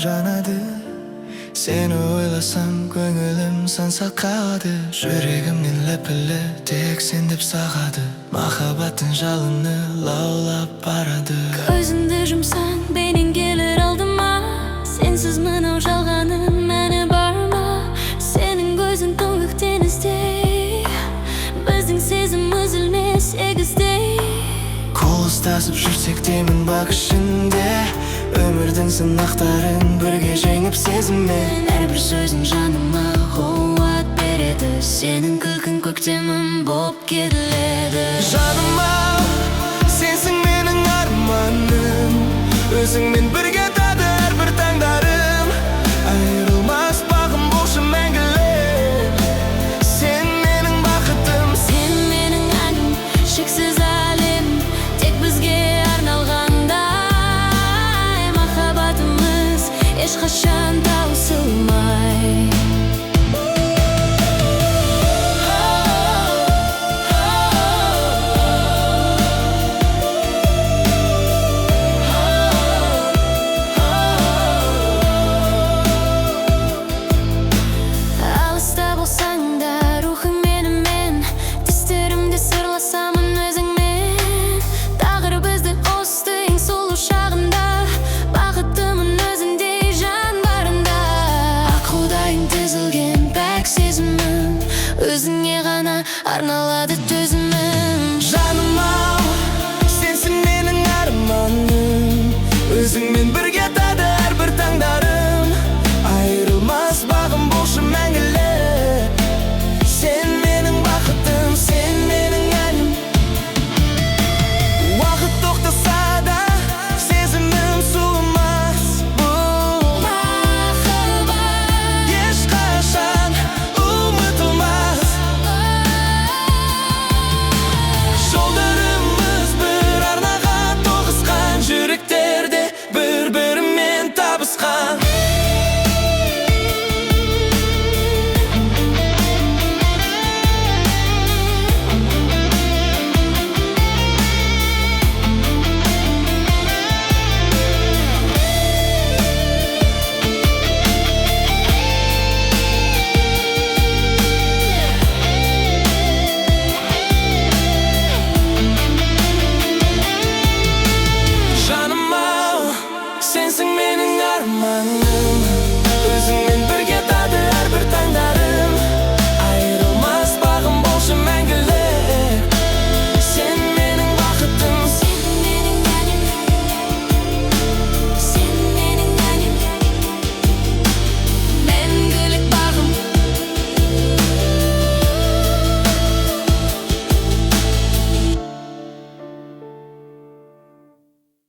жанады. Seni oylasam көңілім сан сақады. Жүрегімнен лүпілі тек сен деп сағады. Махаббаттың жалыны лаулап барады. Көзіңді жұмсаң бейнең келер алдыма. Сенсіз мынау жалғанның мәні бар ма? Сенің көзің тұңғық теңіздей, біздің сезім үзілмес егіздей. Қол ұстасып жүрсек темін бақ ішінде, өмірдің сынақтарын бірге жеңіп сезіммен. Әрбір сөзің жаныма қуат береді, сенің күлкің көктемім боп кетіледі. Жаным-ау, сенсің менің арманым, өзіңмен бірге тады әрбір таңдарым. Айырылмас бағым болшы мәңгілік, сен менің бақытым. Сен менің әнім, шексіз әлем, тек бізге арналғандай. Махаббатымыз ешқашан таусылмай. Өзіңе ғана арналады төзім.